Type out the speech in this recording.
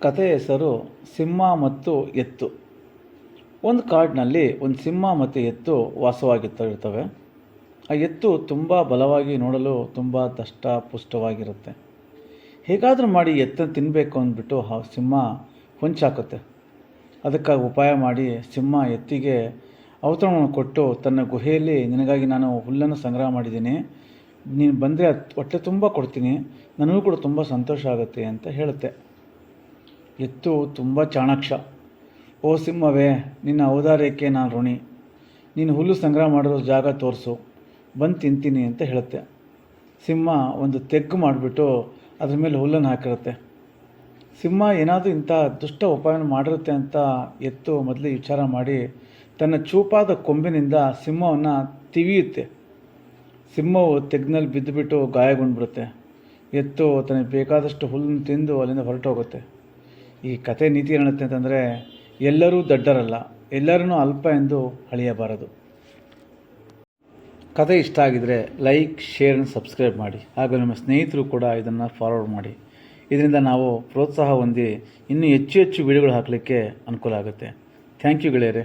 ಕಥೆ ಹೆಸರು ಸಿಂಹ ಮತ್ತು ಎತ್ತು. ಒಂದು ಕಾಡಿನಲ್ಲಿ ಒಂದು ಸಿಂಹ ಮತ್ತು ಎತ್ತು ವಾಸವಾಗಿರ್ತವೆ. ಆ ಎತ್ತು ತುಂಬ ಬಲವಾಗಿ, ನೋಡಲು ತುಂಬ ದಷ್ಟಪುಷ್ಟವಾಗಿರುತ್ತೆ. ಹೇಗಾದರೂ ಮಾಡಿ ಎತ್ತನ್ನು ತಿನ್ನಬೇಕು ಅಂದ್ಬಿಟ್ಟು ಆ ಸಿಂಹ ಹೊಂಚಾಕುತ್ತೆ. ಅದಕ್ಕಾಗಿ ಉಪಾಯ ಮಾಡಿ ಸಿಂಹ ಎತ್ತಿಗೆ ಔತಣವನ್ನು ಕೊಟ್ಟು, ತನ್ನ ಗುಹೆಯಲ್ಲಿ ನಿನಗಾಗಿ ನಾನು ಹುಲ್ಲನ್ನು ಸಂಗ್ರಹ ಮಾಡಿದ್ದೀನಿ, ನೀನು ಬಂದರೆ ಹೊಟ್ಟೆ ತುಂಬ ಕೊಡ್ತೀನಿ, ನನಗೂ ಕೂಡ ತುಂಬ ಸಂತೋಷ ಆಗುತ್ತೆ ಅಂತ ಹೇಳುತ್ತೆ. ಎತ್ತು ತುಂಬ ಚಾಣಾಕ್ಷ. ಓ ಸಿಂಹವೇ, ನಿನ್ನ ಔದಾರ್ಯಕ್ಕೆ ನಾನು ಋಣಿ. ನೀನು ಹುಲ್ಲು ಸಂಗ್ರಹ ಮಾಡಿರೋ ಜಾಗ ತೋರಿಸು, ಬಂದು ತಿಂತೀನಿ ಅಂತ ಹೇಳುತ್ತೆ. ಸಿಂಹ ಒಂದು ತೆಗ್ಗು ಮಾಡಿಬಿಟ್ಟು ಅದ್ರ ಮೇಲೆ ಹುಲ್ಲನ್ನು ಹಾಕಿರುತ್ತೆ. ಸಿಂಹ ಏನಾದರೂ ಇಂಥ ದುಷ್ಟ ಉಪಾಯನ ಮಾಡಿರುತ್ತೆ ಅಂತ ಎತ್ತು ಮೊದಲೇ ವಿಚಾರ ಮಾಡಿ ತನ್ನ ಚೂಪಾದ ಕೊಂಬಿನಿಂದ ಸಿಂಹವನ್ನು ತಿವಿಯುತ್ತೆ. ಸಿಂಹವು ತೆಗ್ಗಿನಲ್ಲಿ ಬಿದ್ದುಬಿಟ್ಟು ಗಾಯಗೊಂಡ್ಬಿಡುತ್ತೆ. ಎತ್ತು ತನಗೆ ಬೇಕಾದಷ್ಟು ಹುಲ್ಲನ್ನು ತಿಂದು ಅಲ್ಲಿಂದ ಹೊರಟೋಗುತ್ತೆ. ಈ ಕತೆ ನೀತಿ ಏನುತ್ತೆ ಅಂತಂದರೆ, ಎಲ್ಲರೂ ದಡ್ಡರಲ್ಲ, ಎಲ್ಲರನ್ನೂ ಅಲ್ಪ ಎಂದು ಅಳೆಯಬಾರದು. ಕತೆ ಇಷ್ಟ ಆಗಿದರೆ ಲೈಕ್, ಶೇರ್ ಆ್ಯಂಡ್ ಸಬ್ಸ್ಕ್ರೈಬ್ ಮಾಡಿ. ಹಾಗೂ ನಿಮ್ಮ ಸ್ನೇಹಿತರು ಕೂಡ ಇದನ್ನು ಫಾರ್ವರ್ಡ್ ಮಾಡಿ. ಇದರಿಂದ ನಾವು ಪ್ರೋತ್ಸಾಹ ಹೊಂದಿ ಇನ್ನೂ ಹೆಚ್ಚು ಹೆಚ್ಚು ವಿಡಿಯೋಗಳು ಹಾಕಲಿಕ್ಕೆ ಅನುಕೂಲ ಆಗುತ್ತೆ. ಥ್ಯಾಂಕ್ ಯು ಗೆಳೆಯರೆ.